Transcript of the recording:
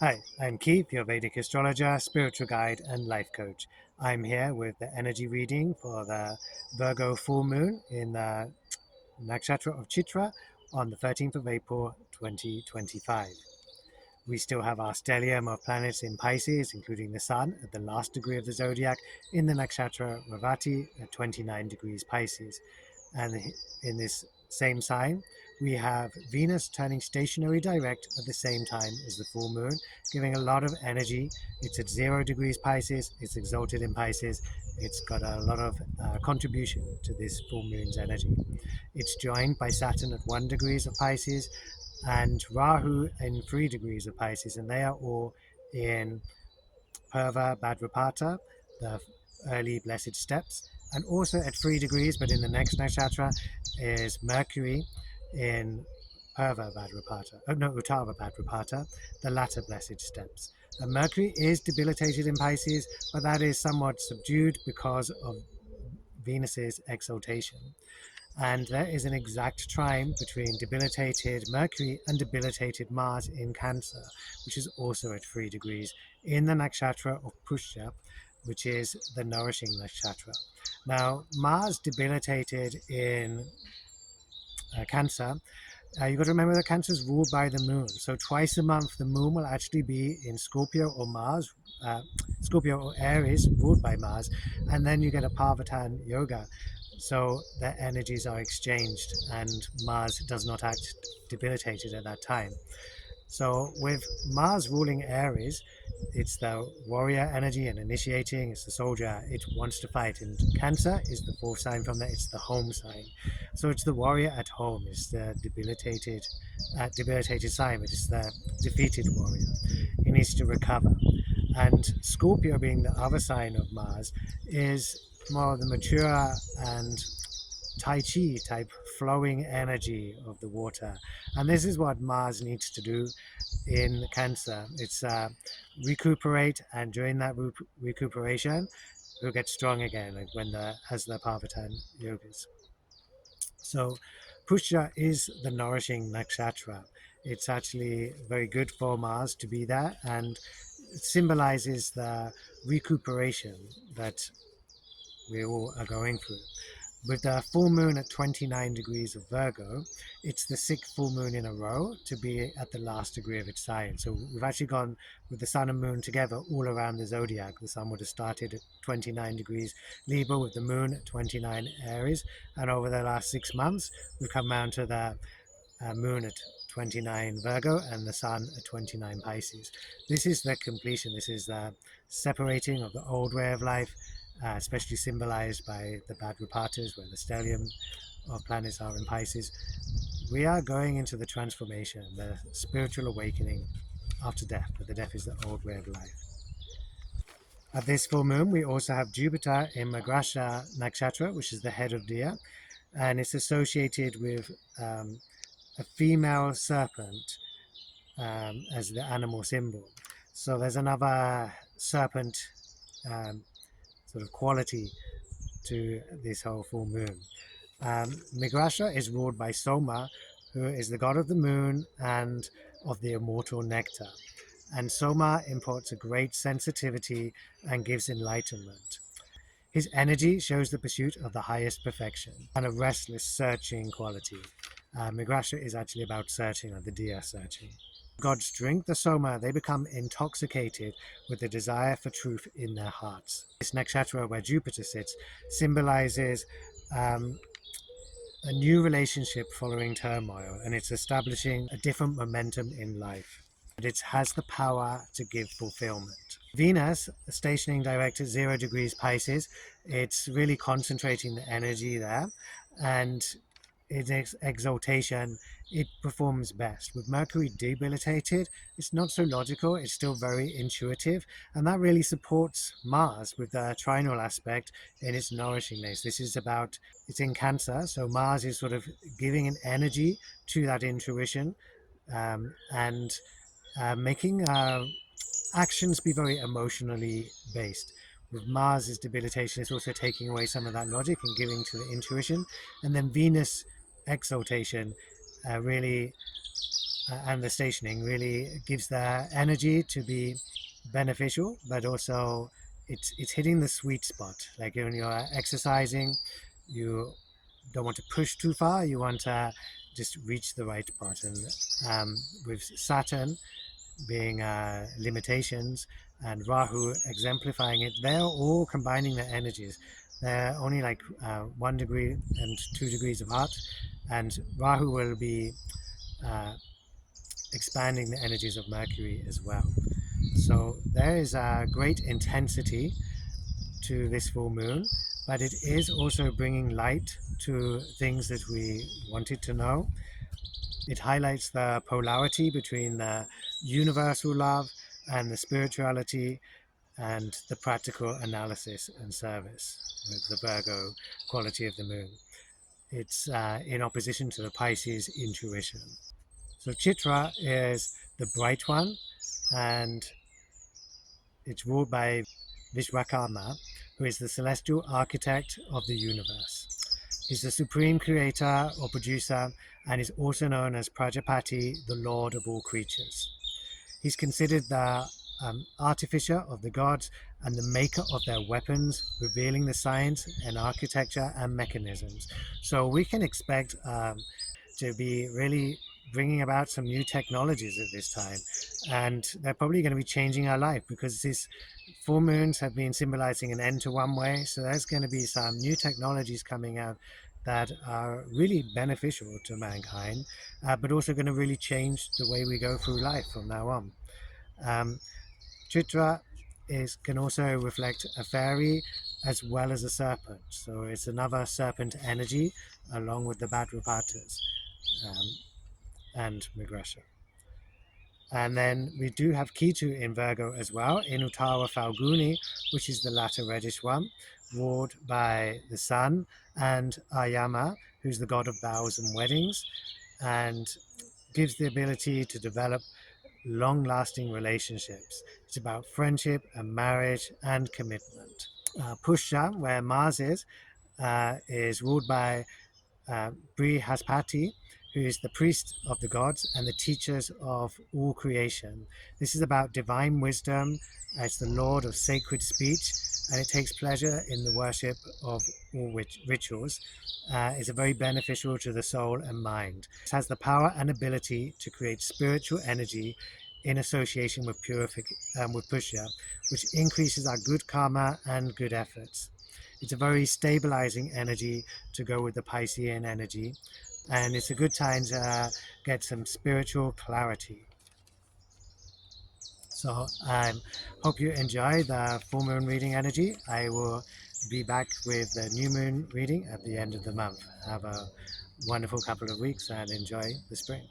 Hi, I'm Keith, your Vedic astrologer, spiritual guide, and life coach. I'm here with the energy reading for the Virgo full moon in the Nakshatra of Chitra on the 13th of April 2025. We still have our stellium of planets in Pisces, including the Sun at the last degree of the zodiac in the Nakshatra Ravati at 29 degrees Pisces. And in this same sign, we have Venus turning stationary direct at the same time as the full moon, giving a lot of energy. It's at 0 degrees Pisces, it's exalted in Pisces, it's got a lot of contribution to this full moon's energy. It's joined by Saturn at 1 degrees of Pisces and Rahu in 3 degrees of Pisces, and they are all in Purva Bhadrapada, the early blessed steps, and also at 3 degrees, but in the next nakshatra, is Mercury in Purva Bhadrapada, Uttara Bhadrapada, the latter blessed steps. And Mercury is debilitated in Pisces, but that is somewhat subdued because of Venus's exaltation. And there is an exact trine between debilitated Mercury and debilitated Mars in Cancer, which is also at 3 degrees in the nakshatra of Pushya, which is the nourishing nakshatra. Now, Mars debilitated in Cancer. You've got to remember that Cancer is ruled by the moon. So twice a month, the moon will actually be in Scorpio or Mars, Scorpio or Aries, ruled by Mars. And then you get a Parvatan yoga. So their energies are exchanged and Mars does not act debilitated at that time. So with Mars ruling Aries, it's the warrior energy and initiating, it's the soldier, it wants to fight. And Cancer is the fourth sign from that, it's the home sign. So it's the warrior at home, it's the debilitated sign, it is the defeated warrior. He needs to recover. And Scorpio, being the other sign of Mars, is more of the mature and Tai Chi type flowing energy of the water. And this is what Mars needs to do in Cancer. It's recuperate, and during that recuperation, we'll get strong again, like when as the Parvatan yogas. So Pushya is the nourishing nakshatra. It's actually very good for Mars to be there, and it symbolizes the recuperation that we all are going through. With the full moon at 29 degrees of Virgo, it's the sixth full moon in a row to be at the last degree of its sign. So we've actually gone with the sun and moon together all around the zodiac. The sun would have started at 29 degrees Libra with the moon at 29 Aries. And over the last 6 months, we've come down to the moon at 29 Virgo and the sun at 29 Pisces. This is the completion. This is the separating of the old way of life, especially symbolized by the Bhadrapadas, where the stellium of planets are in Pisces. We are going into the transformation, the spiritual awakening after death, but the death is the old way of life. At this full moon, we also have Jupiter in Mrigasha Nakshatra, which is the head of Deer, and it's associated with a female serpent as the animal symbol. So there's another serpent sort of quality to this whole full moon. Mrigasha is ruled by Soma, who is the god of the moon and of the immortal nectar. And Soma imports a great sensitivity and gives enlightenment. His energy shows the pursuit of the highest perfection and a restless, searching quality. Mrigasha is actually about searching, like the deer searching. Gods drink the Soma, they become intoxicated with the desire for truth in their hearts. This nakshatra where Jupiter sits symbolizes a new relationship following turmoil, and it's establishing a different momentum in life. But it has the power to give fulfillment. Venus, stationing direct at 0 degrees Pisces, it's really concentrating the energy there, and in its exaltation, it performs best. With Mercury debilitated, it's not so logical, it's still very intuitive, and that really supports Mars with the trinal aspect in its nourishingness. This is about, it's in Cancer, so Mars is sort of giving an energy to that intuition and making actions be very emotionally based. With Mars's debilitation, it's also taking away some of that logic and giving to the intuition. And then Venus exaltation really and the stationing really gives the energy to be beneficial, but also it's hitting the sweet spot. Like when you're exercising, you don't want to push too far. You want to just reach the right spot. And with Saturn being limitations and Rahu exemplifying it, they're all combining their energies. They're only like 1 degree and 2 degrees apart, and Rahu will be uh, expanding the energies of Mercury as well. So there is a great intensity to this full moon, but it is also bringing light to things that we wanted to know. It highlights the polarity between the universal love and the spirituality and the practical analysis and service with the Virgo quality of the moon. It's in opposition to the Pisces intuition. So Chitra is the bright one, and it's ruled by Vishwakarma, who is the celestial architect of the universe. He's the supreme creator or producer, and is also known as Prajapati, the lord of all creatures. He's considered the artificer of the gods and the maker of their weapons, revealing the science and architecture and mechanisms. So we can expect to be really bringing about some new technologies at this time, and they're probably going to be changing our life, because these full moons have been symbolizing an end to one way. So there's going to be some new technologies coming out that are really beneficial to mankind, but also going to really change the way we go through life from now on. Chitra can also reflect a fairy as well as a serpent, so it's another serpent energy along with the Bhadrapatas um, and Migresha. And then we do have Ketu in Virgo as well, in Uttara Falguni, which is the latter reddish one, ruled by the sun, and Ayama, who's the god of vows and weddings, and gives the ability to develop long-lasting relationships. It's about friendship and marriage and commitment. Pusha, where Mars is ruled by Brihaspati, who is the priest of the gods and the teachers of all creation. This is about divine wisdom. It's the lord of sacred speech, and it takes pleasure in the worship of all rituals. Is very beneficial to the soul and mind. It has the power and ability to create spiritual energy in association with with Pusha, which increases our good karma and good efforts. It's a very stabilizing energy to go with the Piscean energy, and it's a good time to get some spiritual clarity. So I hope you enjoy the full moon reading energy. I will be back with the new moon reading at the end of the month. Have a wonderful couple of weeks and enjoy the spring.